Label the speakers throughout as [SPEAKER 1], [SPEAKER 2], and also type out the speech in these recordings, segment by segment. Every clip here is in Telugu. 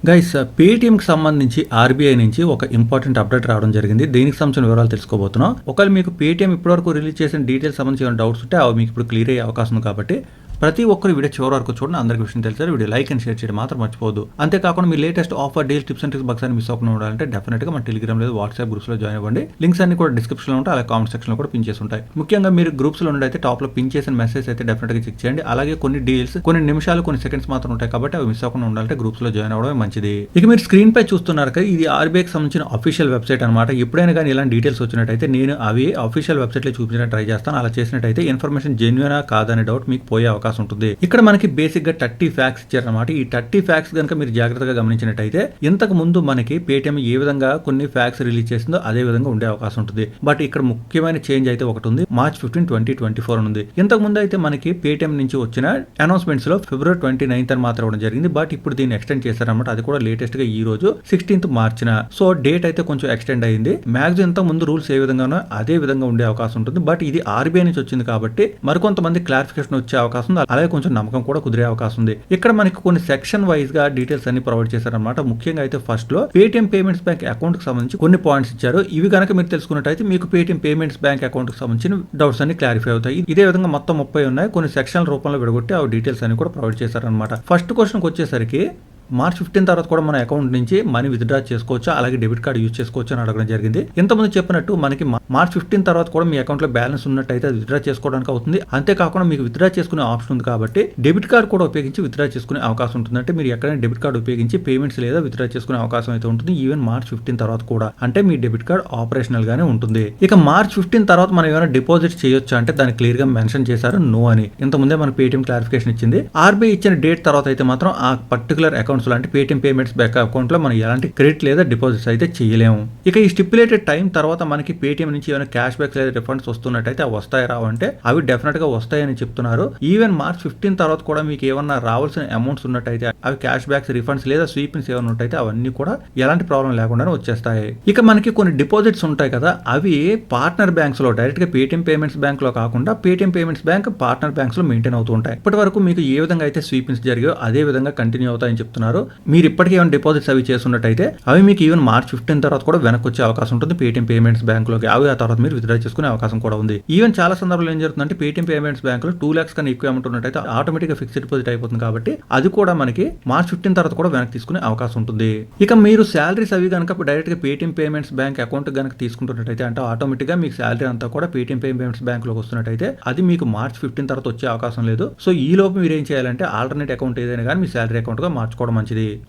[SPEAKER 1] గైస్, పేటీఎంకి సంబంధించి ఆర్బీఐ నుంచి ఒక ఇంపార్టెంట్ అప్డేట్ రావడం జరిగింది. దీనికి సంబంధించిన వివరాలు తెలుసుకోబోతున్నాం. ఒకవేళ మీకు పేటీఎం ఇప్పటివరకు రిలీజ్ చేసిన డీటెయిల్స్ సంబంధించి ఏమైనా డౌట్స్ ఉంటే అవి మీకు ఇప్పుడు క్లియర్ అయ్యే అవకాశం ఉంది. కాబట్టి ప్రతి ఒక్కరు వీడియో చివరి వరకు చూడండి. అందరికీ విషయం తెలిసారు. వీడియో లైక్ అండ్ షేర్ చేయడం మాత్రం మర్చిపోదు. అంతేకాకుండా మీ latest offer deal tips and tricks box అని మిస్ అవ్వకుండా ఉండాలంటే డెఫినెట్గా మన టెలిగ్రామ్ లేదా వాట్సాప్ గ్రూప్స్లో జాయిన్ అవ్వండి. లింక్స్ అన్ని కూడా డిస్క్రిప్షన్లో ఉంటాయి, అలాగే కామెంట్ సెక్షన్లో కూడా పిన్ చేసి ఉంటాయి. ముఖ్యంగా మీరు గ్రూప్స్లో ఉండి అయితే టాప్లో పిన్ చేసిన మెసేజ్ అయితే డెఫినెట్గా చెక్ చేయండి. అలాగే కొన్ని డీల్స్ కొన్ని నిమిషాలు కొన్ని సెకండ్స్ మాత్రం ఉంటాయి కాబట్టి అవి మిస్ అవ్వకుండా ఉండాలంటే గ్రూప్స్లో జాయిన్ అవ్వడమే మంచిది. ఇక మీరు స్క్రీన్ పై చూస్తున్నారు కదా, ఇది ఆర్బీఐకి సంబంధించిన అఫీషియల్ వెబ్సైట్ అనమాట. ఎప్పుడైనా కానీ ఇలాంటి డీటెయిల్స్ వచ్చినట్టయితే నేను అవి అఫీషియల్ వెబ్సైట్లో చూపించడానికి ట్రై చేస్తాను. అలా చేసినట్టయితే ఇన్ఫర్మేషన్ జెన్యూనా కాదనే డౌట్ మీకు పోయే అవకాశం ఉంటుంది. ఇక్కడ మనకి బేసిక్ గా 30 ఫ్యాక్ట్స్ ఇచ్చారనమాట. ఈ 30 ఫ్యాక్ట్స్ కనుక మీరు జాగ్రత్తగా గమనించినట్టయితే ఇంతకు ముందు మనకి పేటీఎం ఏ విధంగా కొన్ని ఫ్యాక్ట్స్ రిలీజ్ చేసిందో అదే విధంగా ఉండే అవకాశం ఉంటుంది. బట్ ఇక్కడ ముఖ్యమైన చేంజ్ అయితే ఒకటి ఉంది. March 15, 2024 ఉంది. ఇంతకు ముందు అయితే మనకి పేటీఎం నుంచి వచ్చిన అనౌన్స్మెంట్స్ లో February 29th అని మాత్రం ఇవ్వడం జరిగింది. బట్ ఇప్పుడు దీన్ని ఎక్స్టెండ్ చేశారనమాట. అది కూడా లేటెస్ట్ గా ఈ రోజు 16th మార్చిన. సో డేట్ అయితే కొంచెం ఎక్స్టెండ్ అయింది. మ్యాక్సిమం ఇంతకు ముందు రూల్స్ ఏ విధంగానో అదే విధంగా ఉండే అవకాశం ఉంటుంది. బట్ ఇది ఆర్బీఐ నుంచి వచ్చింది కాబట్టి మరికొంతమంది క్లారిఫికేషన్ వచ్చే అవకాశం ఉంది. అలాగే కొంచెం నమ్మకం కూడా కుదిరే అవకాశం ఉంది. ఇక్కడ మనకి కొన్ని సెక్షన్ వైజ్ గా డీటెయిల్స్ అన్ని ప్రొవైడ్ చేశారనమాట. ముఖ్యంగా అయితే ఫస్ట్ లో పేటీఎం పేమెంట్స్ బ్యాంక్ అకౌంట్ కి సంబంధించి కొన్ని పాయింట్స్ ఇచ్చారు. ఇవి కనుక మీరు తెలుసుకున్నట్టయితే మీకు పేటీఎం పేమెంట్స్ బ్యాంక్ అకౌంట్ కి సంబంధించిన డౌట్స్ అన్ని క్లారిఫై అవుతాయి. ఇదే విధంగా మొత్తం 30 ఉన్నాయి. కొన్ని సెక్షన్ రూపంలో విడగొట్టి ఆ డీటెయిల్స్ అన్ని కూడా ప్రొవైడ్ చేశారనమాట. ఫస్ట్ క్వశ్చన్ వచ్చేసరికి March 15 తర్వాత కూడా మన అకౌంట్ నుంచి మనీ విత్డ్రా చేసుకోవచ్చా, అలాగే డెబిట్ కార్డు యూజ్ చేసుకోవచ్చు అని అడగడం జరిగింది. ఇంతకుముందు చెప్పినట్టు మనకి March 15 తర్వాత కూడా మీ అకౌంట్ లో బ్యాలెన్స్ ఉన్నట్టయితే అది విత్డ్రా చేసుకోవడానికి అవుతుంది. అంతేకాకుండా మీకు విత్డ్రా చేసుకునే ఆప్షన్ ఉంది కాబట్టి డెబిట్ కార్డు కూడా ఉపయోగించి విత్డ్రా చేసుకునే అవకాశం ఉంటుంది. అంటే మీరు ఎక్కడైనా డెబిట్ కార్డు ఉపయోగించి పేమెంట్స్ లేదా విత్డ్రా చేసుకునే అవకాశం అయితే ఉంటుంది. ఈవెన్ March 15 తర్వాత కూడా, అంటే మీ డెబిట్ కార్డు ఆపరేషనల్ గానే ఉంటుంది. ఇక March 15 తర్వాత మనం ఏమైనా డిపాజిట్ చేయొచ్చు అంటే దాన్ని క్లియర్ గా మెన్షన్ చేశారు, నో అని. ఇంతకుముందే మన పేటీఎం క్లారిఫికేషన్ ఇచ్చింది. ఆర్బీఐ ఇచ్చిన డేట్ తర్వాత అయితే మాత్రం ఆ పర్టికులర్ అకౌంట్స్ లో అంటే పేటీఎం పేమెంట్స్ బ్యాంక్ అకౌంట్ లో మనం ఎలాంటి క్రెడిట్ లేదా డిపాజిట్స్ అయితే చేయలేము. ఇక ఈ స్టిపులేటెడ్ టైం తర్వాత మనకి పేటీఎం నుంచి ఏమైనా క్యాష్ బ్యాక్స్ లేదా రిఫండ్స్ వస్తున్నట్టయితే అవి వస్తాయి రావంటే అవి డెఫినెట్ గా వస్తాయని చెప్తున్నారు. ఈవెన్ March 15 తర్వాత కూడా మీకు ఏమన్నా రావాల్సిన అమౌంట్స్ ఉన్నట్టయితే అవి క్యాష్ బ్యాక్స్, రిఫండ్స్ లేదా స్వీప్స్ ఏమైనా ఉంటాయితే అవన్నీ కూడా ఎలాంటి ప్రాబ్లం లేకుండానే వచ్చేస్తాయి. ఇక మనకి కొన్ని డిపాజిట్స్ ఉంటాయి కదా, అవి పార్ట్నర్ బ్యాంక్స్ లో డైరెక్ట్ గా పేటీఎం పేమెంట్స్ బ్యాంక్ లో కాకుండా Paytm payments bank partner banks లో మెయింటైన్ అవుతూ ఉంటాయి. ఇప్పటి వరకు మీకు ఏ విధంగా అయితే స్వీప్స్ జరిగాయో అదే విధంగా కంటిన్యూ అవుతాయని చెప్తున్నారు. మీరు ఇప్పటికీ ఏమైనా డిపాజిట్స్ అవి చేస్తున్నట్టయితే అవి మీకు ఈవెన్ March 15 తర్వాత కూడా వెనక్కి వచ్చే అవకాశం ఉంటుంది పేటీఎం పేమెంట్స్ బ్యాంక్ లోకి. అవి ఆ తర్వాత మీరు విత్డ్రా చేసుకునే అవకాశం కూడా ఉంది. ఈవెన్ చాలా సందర్భాలు ఏం జరుగుతుందంటే పేటీఎం పేమెంట్స్ బ్యాంక్ లో 2 lakhs కన్నా ఎక్కువ అమౌంట్ ఉన్నట్టయితే ఆటోమేటిక్ గా ఫిక్స్డ్ డిపాజిట్ అయిపోతుంది కాబట్టి అది కూడా మనకి March 15 తర్వాత కూడా వెనక్కి తీసుకునే అవకాశం ఉంటుంది. ఇక మీరు శాలరీస్ అవి కనుక డైరెక్ట్ గా పేటీఎం పేమెంట్స్ బ్యాంక్ అకౌంట్ కనుక తీసుకుంటున్నట్టయితే అంటే ఆటోమేటిక్ గా మీకు శాలరీ అంతా కూడా పేటీఎం పేమెంట్స్ బ్యాంక్ లోకి వస్తున్నట్టయితే అది మీకు March 15 తర్వాత వచ్చే అవకాశం లేదు. సో ఈ లోపు మీరు ఏం చేయాలంటే ఆల్టర్నేట్ అకౌంట్ ఏదైనా కానీ మీ శాలరీ అకౌంట్ గా మార్చుకోవడం మంచిది.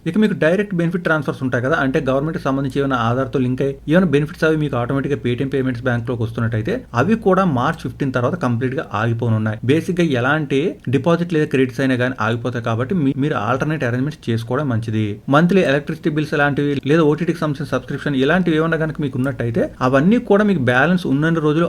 [SPEAKER 1] ఇక మీకు డైరెక్ట్ బెనిఫిట్ ట్రాన్స్ఫర్స్ ఉంటాయి కదా, అంటే గవర్నమెంట్ కి సంబంధించి ఏమైనా ఆధార్తో లింక్ అయ్యి ఏమైనా బెనిఫిట్స్ అవి మీకు ఆటోమేటిక్ గా పేటీఎం పేమెంట్స్ బ్యాంక్ లోకి వస్తున్నట్టయితే అవి కూడా March 15 తర్వాత కంప్లీట్ గా ఆగిపోనున్నాయి. బేసిక్ గా ఎలాంటి డిపాజిట్ లేదా క్రెడిట్స్ అయినా కానీ ఆగిపోతాయి కాబట్టి మీరు ఆల్టర్నేట్ అరేంజ్మెంట్స్ చేసుకోవడం మంచిది. మంత్లీ ఎలక్ట్రిసిటీ బిల్స్ లాంటివి లేదా ఓటీటీకి సంబంధించిన సబ్స్క్రిప్షన్ ఇలాంటివి ఏమన్నా కనుక మీకు ఉన్నట్టయితే అవన్నీ కూడా మీకు బ్యాలెన్స్ ఉన్న రోజులు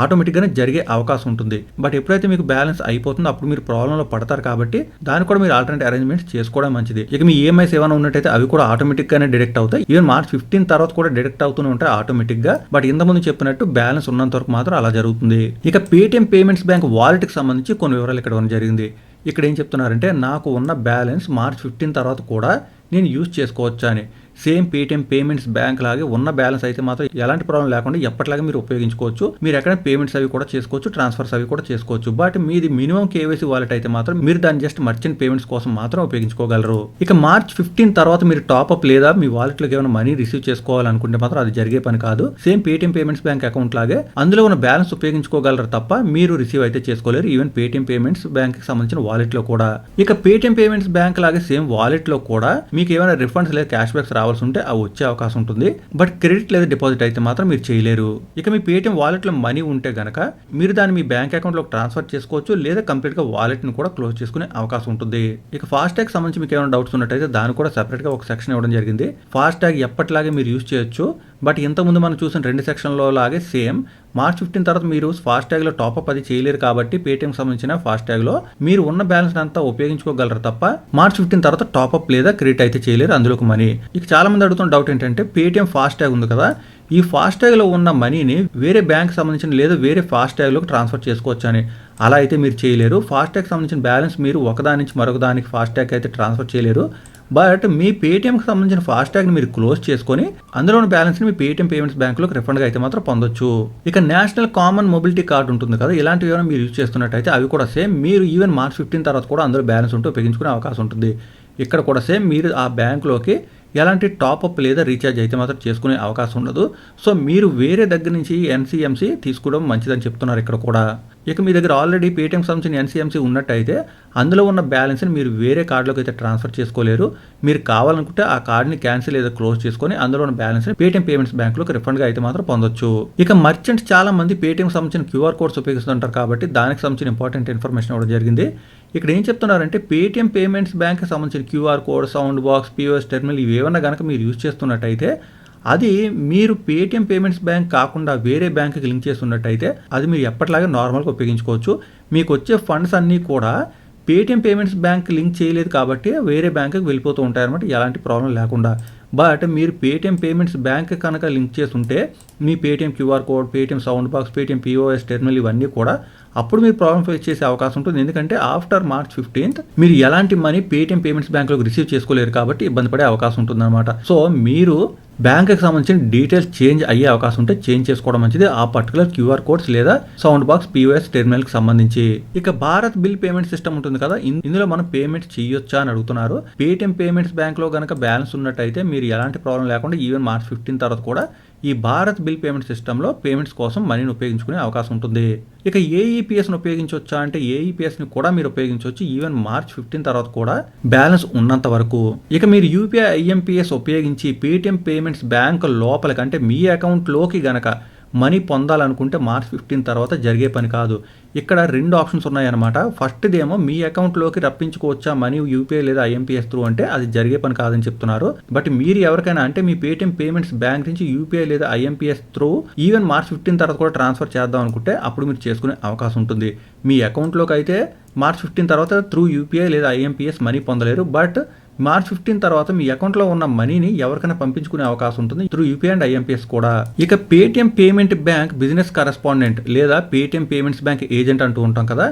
[SPEAKER 1] ఆటోమేటిక్ గానే జరిగే అవకాశం ఉంటుంది. బట్ ఎప్పుడైతే మీకు బ్యాలెన్స్ అయిపోతుందో అప్పుడు మీరు ప్రాబ్లం లో పడతారు కాబట్టి దాన్ని కూడా మీరు ఆల్టర్నేట్ అరేంజ్మెంట్స్ చేసుకోవడం మంచిది. ఇక మీ ఈఎంఐస్ ఏమైనా ఉన్నట్టయితే అవి కూడా ఆటోమేటిక్ గానే డిడక్ట్ అవుతాయి. ఈవెన్ March 15 తర్వాత కూడా డిడక్ట్ అవుతూనే ఉంటాయి ఆటోమేటిక్ గా. బట్ ఇంతకుముందు చెప్పినట్టు బ్యాలెన్స్ ఉన్నంత వరకు మాత్రం అలా జరుగుతుంది. ఇక పేటీఎం పేమెంట్స్ బ్యాంక్ వాలెట్ కి సంబంధించి కొన్ని వివరాలు ఇక్కడ జరిగింది. ఇక్కడ ఏం చెప్తున్నారంటే నాకు ఉన్న బ్యాలెన్స్ March 15 తర్వాత కూడా నేను యూజ్ చేసుకోవచ్చా అని. సేమ్ పేటీఎం పేమెంట్స్ బ్యాంక్ లాగే ఉన్న బ్యాలెన్స్ అయితే మాత్రం ఎలాంటి ప్రాబ్లం లేకుండా ఎప్పటిలాగా మీరు ఉపయోగించుకోవచ్చు. మీరు ఎక్కడ పేమెంట్స్ అవి కూడా చేసుకోవచ్చు, ట్రాన్స్ఫర్స్ అవి కూడా చేసుకోవచ్చు. బట్ మీది మినిమం కేవైసీ వాలెట్ అయితే మాత్రం మీరు దాన్ని జస్ట్ మర్చెంట్ పేమెంట్స్ కోసం మాత్రం ఉపయోగించుకోగలరు. ఇక March 15 తర్వాత మీరు టాప్అప్ లేదా మీ వాలెట్ లోకి ఏమైనా మనీ రిసీవ్ చేసుకోవాలనుకుంటే మాత్రం అది జరిగే పని కాదు. Same Paytm payments bank account లాగే అందులో ఉన్న బ్యాలెన్స్ ఉపయోగించుకోగలరు తప్ప మీరు రిసీవ్ అయితే చేసుకోలేరు. ఈవెన్ పేటీఎం పేమెంట్స్ బ్యాంక్ కి సంబంధించిన వాలెట్ లో కూడా. ఇక పేటీఎం పేమెంట్స్ బ్యాంక్ లాగే సేమ్ వాలెట్ లో కూడా మీకు ఏమైనా రిఫండ్స్ లేదా క్యాష్ బ్యాక్స్ రావాల్సి ఉంటే అవి వచ్చే అవకాశం ఉంటుంది. బట్ క్రెడిట్ లేదా డిపాజిట్ అయితే మాత్రం మీరు చేయలేరు. ఇక మీ పేటీఎం వాలెట్ లో మనీ ఉంటే గనక మీరు దాన్ని మీ బ్యాంక్ అకౌంట్ లో ట్రాన్స్ఫర్ చేసుకోవచ్చు లేదా కంప్లీట్ గా వాలెట్ ని కూడా క్లోజ్ చేసుకునే అవకాశం ఉంటుంది. ఇక ఫాస్ట్ ట్యాగ్ సంబంధించి మీకు ఏమైనా డౌట్స్ ఉన్నట్టయితే దాన్ని కూడా సెపరేట్ గా ఒక సెక్షన్ ఇవ్వడం జరిగింది. ఫాస్ట్ ట్యాగ్ ఎప్పటిలాగే మీరు యూజ్ చేయొచ్చు. బట్ ఇంతకుముందు మనం చూసిన 2 సెక్షన్లో లాగే సేమ్ March 15 తర్వాత మీరు ఫాస్ట్ ట్యాగ్ లో టాప్అప్ అది చేయలేరు కాబట్టి పేటీఎం సంబంధించిన ఫాస్ట్ ట్యాగ్ లో మీరు ఉన్న బ్యాలెన్స్ అంతా ఉపయోగించుకోగలరు తప్ప March 15 తర్వాత టాప్అప్ లేదా క్రెడిట్ అయితే చేయలేరు అందులోకి మనీ. ఇక చాలా మంది అడుగుతున్న డౌట్ ఏంటంటే పేటీఎం ఫాస్ట్ ట్యాగ్ ఉంది కదా, ఈ ఫాస్ట్ ట్యాగ్ లో ఉన్న మనీని వేరే బ్యాంక్ సంబంధించిన లేదా వేరే ఫాస్ట్ ట్యాగ్ లోకి ట్రాన్స్ఫర్ చేసుకోవచ్చు అని. అలా అయితే మీరు చేయలేరు. ఫాస్ట్ ట్యాగ్ సంబంధించిన బ్యాలెన్స్ మీరు ఒకదాని నుంచి మరొక దానికి ఫాస్ట్ ట్యాగ్ అయితే ట్రాన్స్ఫర్ చేయలేరు. బట్ మీ పేటీఎంకి సంబంధించిన ఫాస్టాగ్ని మీరు క్లోజ్ చేసుకొని అందులోని బ్యాలెన్స్ని మీ పేటీఎం పేమెంట్స్ బ్యాంకులోకి రిఫండ్గా అయితే మాత్రం పొందొచ్చు. ఇక నేషనల్ కామన్ మొబిలిటీ కార్డు ఉంటుంది కదా, ఇలాంటివి ఏమైనా మీరు యూజ్ చేస్తున్నట్టయితే అవి కూడా సేమ్ మీరు ఈవెన్ మార్చ్ 15 తర్వాత కూడా అందులో బ్యాలెన్స్ ఉంటే ఉపయోగించుకునే అవకాశం ఉంటుంది. ఇక్కడ కూడా సేమ్ మీరు ఆ బ్యాంకులోకి ఎలాంటి టాప్అప్ లేదా రీఛార్జ్ అయితే మాత్రం చేసుకునే అవకాశం ఉండదు. సో మీరు వేరే దగ్గర నుంచి ఎన్సీఎంసీ తీసుకోవడం మంచిదని చెప్తున్నారు ఇక్కడ కూడా. ఇక మీ దగ్గర ఆల్రెడీ పేటీఎంకి సంబంధించిన ఎన్సీఎంసీ ఉన్నట్టయితే అందులో ఉన్న బ్యాలెన్స్ని మీరు వేరే కార్డులోకి అయితే ట్రాన్స్ఫర్ చేసుకోలేరు. మీరు కావాలనుకుంటే ఆ కార్డుని క్యాన్సిల్ లేదా క్లోజ్ చేసుకొని అందులో ఉన్న బ్యాలెన్స్ని పేటీఎం పేమెంట్స్ బ్యాంకులోకి రిఫండ్గా అయితే మాత్రం పొందొచ్చు. ఇక మర్చెంట్స్ చాలా మంది పేటీఎంకి సంబంధించిన క్యూఆర్ కోడ్స్ ఉపయోగిస్తుంటారు కాబట్టి దానికి సంబంధించిన ఇంపార్టెంట్ ఇన్ఫర్మేషన్ ఇవ్వడం జరిగింది. ఇక్కడ ఏం చెప్తున్నారంటే పేటీఎం పేమెంట్స్ బ్యాంక్కి సంబంధించిన QR code, sound box, POS terminal ఇవి ఏమన్నా కనుక మీరు యూజ్ చేస్తున్నట్టయితే అది మీరు పేటీఎం పేమెంట్స్ బ్యాంక్ కాకుండా వేరే బ్యాంకుకి లింక్ చేస్తున్నట్టయితే అది మీరు ఎప్పటిలాగే నార్మల్గా ఉపయోగించుకోవచ్చు. మీకు వచ్చే ఫండ్స్ అన్నీ కూడా పేటీఎం పేమెంట్స్ బ్యాంక్ లింక్ చేయలేదు కాబట్టి వేరే బ్యాంకుకి వెళ్ళిపోతూ ఉంటాయన్నమాట, ఎలాంటి ప్రాబ్లం లేకుండా. బట్ మీరు పేటీఎం పేమెంట్స్ బ్యాంక్ కనుక లింక్ చేస్తుంటే మీ Paytm QR code, Paytm sound box, Paytm POS terminal ఇవన్నీ కూడా అప్పుడు మీరు ప్రాబ్లం ఫేస్ చేసే అవకాశం ఉంటుంది. ఎందుకంటే ఆఫ్టర్ మార్చ్ 15 మీరు ఎలాంటి మనీ పేటీఎం పేమెంట్స్ బ్యాంక్లోకి రిసీవ్ చేసుకోలేరు కాబట్టి ఇబ్బంది పడే అవకాశం ఉంటుందన్నమాట. సో మీరు బ్యాంక్కి సంబంధించిన డీటెయిల్స్ చేంజ్ అయ్యే అవకాశం ఉంటే చేంజ్ చేసుకోవడం మంచిది, ఆ పర్టికులర్ క్యూఆర్ కోడ్స్ లేదా సౌండ్ బాక్స్, పిఓఎస్ టెర్మినల్కి సంబంధించి. ఇక భారత్ బిల్ పేమెంట్ సిస్టమ్ ఉంటుంది కదా, ఇందులో మనం పేమెంట్స్ చేయొచ్చా అని అడుగుతున్నారు. పేటీఎం పేమెంట్స్ బ్యాంక్లో కనుక బ్యాలెన్స్ ఉన్నట్టయితే మీరు ఎలాంటి ప్రాబ్లం లేకుండా ఈవెన్ మార్చ్ 15 తర్వాత కూడా ఈ భారత్ బిల్ పేమెంట్ సిస్టంలో పేమెంట్స్ కోసం మనీని ఉపయోగించుకునే అవకాశం ఉంటుంది. ఇక ఏఈపీఎస్ని ఉపయోగించవచ్చా అంటే ఏఈపీఎస్ని కూడా మీరు ఉపయోగించవచ్చు ఈవెన్ మార్చ్ 15 తర్వాత కూడా బ్యాలెన్స్ ఉన్నంత వరకు. ఇక మీరు యూపీఐ ఐఎంపీఎస్ ఉపయోగించి పేటీఎం పేమెంట్స్ బ్యాంక్ లోపలికి అంటే మీ అకౌంట్లోకి గనక మనీ పొందాలనుకుంటే మార్చ్ 15 తర్వాత జరిగే పని కాదు. ఇక్కడ 2 ఆప్షన్స్ ఉన్నాయన్నమాట. ఫస్ట్దేమో మీ అకౌంట్లోకి రప్పించుకోవచ్చా మనీ యూపీఐ లేదా ఐఎంపీఎస్ త్రూ అంటే అది జరిగే పని కాదని చెప్తున్నారు. బట్ మీరు ఎవరికైనా అంటే మీ పేటీఎం పేమెంట్స్ బ్యాంక్ నుంచి యూపీఐ లేదా ఐఎంపీఎస్ త్రూ ఈవెన్ మార్చ్ 15 తర్వాత కూడా ట్రాన్స్ఫర్ చేద్దాం అనుకుంటే అప్పుడు మీరు చేసుకునే అవకాశం ఉంటుంది. మీ అకౌంట్లోకి అయితే మార్చ్ 15 తర్వాత త్రూ యూపీఐ లేదా ఐఎంపీఎస్ మనీ పొందలేరు. బట్ మార్చ్ 15 తర్వాత మీ అకౌంట్లో ఉన్న మనీని ఎవరికైనా పంపించుకునే అవకాశం ఉంటుంది త్రూ యూపీఐ అండ్ ఐఎంపీఎస్ కూడా. ఇక Paytm payment bank business correspondent లేదా పేటీఎం పేమెంట్స్ బ్యాంక్ ఏజెంట్ అంటూ ఉంటాం కదా,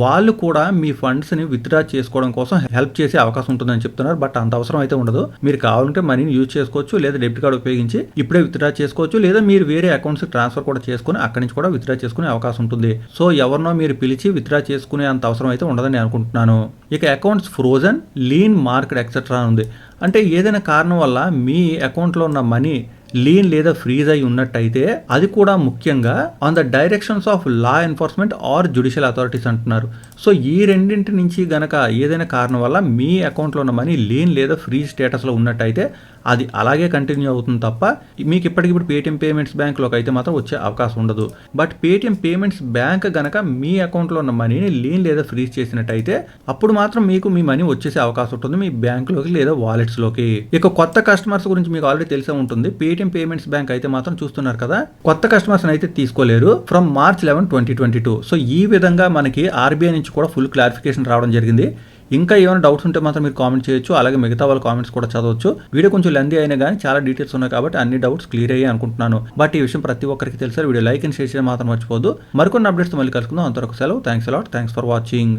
[SPEAKER 1] వాళ్ళు కూడా మీ ఫండ్స్ని విత్డ్రా చేసుకోవడం కోసం హెల్ప్ చేసే అవకాశం ఉంటుందని చెప్తున్నారు. బట్ అంత అవసరం అయితే ఉండదు. మీరు కావాలంటే మనీని యూజ్ చేసుకోవచ్చు, లేదా డెబిట్ కార్డు ఉపయోగించి ఇప్పుడే విత్డ్రా చేసుకోవచ్చు, లేదా మీరు వేరే అకౌంట్స్ ట్రాన్స్ఫర్ కూడా చేసుకుని అక్కడి నుంచి కూడా విత్డ్రా చేసుకునే అవకాశం ఉంటుంది. సో ఎవరినో మీరు పిలిచి విత్డ్రా చేసుకునే అంత అవసరం అయితే ఉండదని అనుకుంటున్నాను. ఇక accounts frozen, lean, market etcetera ఉంది. అంటే ఏదైనా కారణం వల్ల మీ అకౌంట్లో ఉన్న మనీ లీన్ లేదా ఫ్రీజ్ అయి ఉన్నట్టయితే అది కూడా ముఖ్యంగా on the directions of law enforcement or judicial authorities అంటున్నారు. సో ఈ రెండింటి నుంచి గనక ఏదైనా కారణం వల్ల మీ అకౌంట్లో ఉన్న మనీ లీన్ లేదా ఫ్రీజ్ స్టేటస్లో ఉన్నట్టయితే అది అలాగే కంటిన్యూ అవుతుంది తప్ప మీకు ఇప్పటికిప్పుడు పేటీఎం పేమెంట్స్ బ్యాంక్లోకి అయితే మాత్రం వచ్చే అవకాశం ఉండదు. బట్ పేటీఎం పేమెంట్స్ బ్యాంక్ గనక మీ అకౌంట్లో ఉన్న మనీని లీన్ లేదా ఫ్రీజ్ చేసినట్టయితే అప్పుడు మాత్రం మీకు మీ మనీ వచ్చేసే అవకాశం ఉంటుంది మీ బ్యాంకులోకి లేదా వాలెట్స్లోకి. ఇక కొత్త కస్టమర్స్ గురించి మీకు ఆల్రెడీ తెలిసే ఉంటుంది. పేటీఎం పేమెంట్స్ బ్యాంక్ అయితే మాత్రం చూస్తున్నారు కదా, కొత్త కస్టమర్స్ అయితే తీసుకోలేరు ఫ్రమ్ మార్చ్ 11, 2022. సో ఈ విధంగా మనకి ఆర్బీఐ నుంచి కూడా ఫుల్ క్లారిఫికేషన్ రావడం జరిగింది. ఇంకా ఏమైనా డౌట్స్ ఉంటే మాత్రం మీరు కామెంట్ చేయొచ్చు, అలాగే మిగతా వాళ్ళ కామెంట్స్ కూడా చదవచ్చు. వీడియో కొంచెం లెందీ అయినా కానీ చాలా డీటెయిల్స్ ఉన్నాయి కాబట్టి అన్ని డౌట్స్ క్లియర్ అయ్యాయి అనుకుంటున్నాను. బట్ ఈ విషయం ప్రతి ఒక్కరికి తెలుసు. వీడియో లైక్ అండ్ షేర్ చేయడం మాత్రం మర్చిపోద్దు. మరికొన్ని అప్డేట్స్ మళ్ళీ కలుసుకుందాం. అంతవరకు సెలవు. Thanks a lot. Thanks for watching.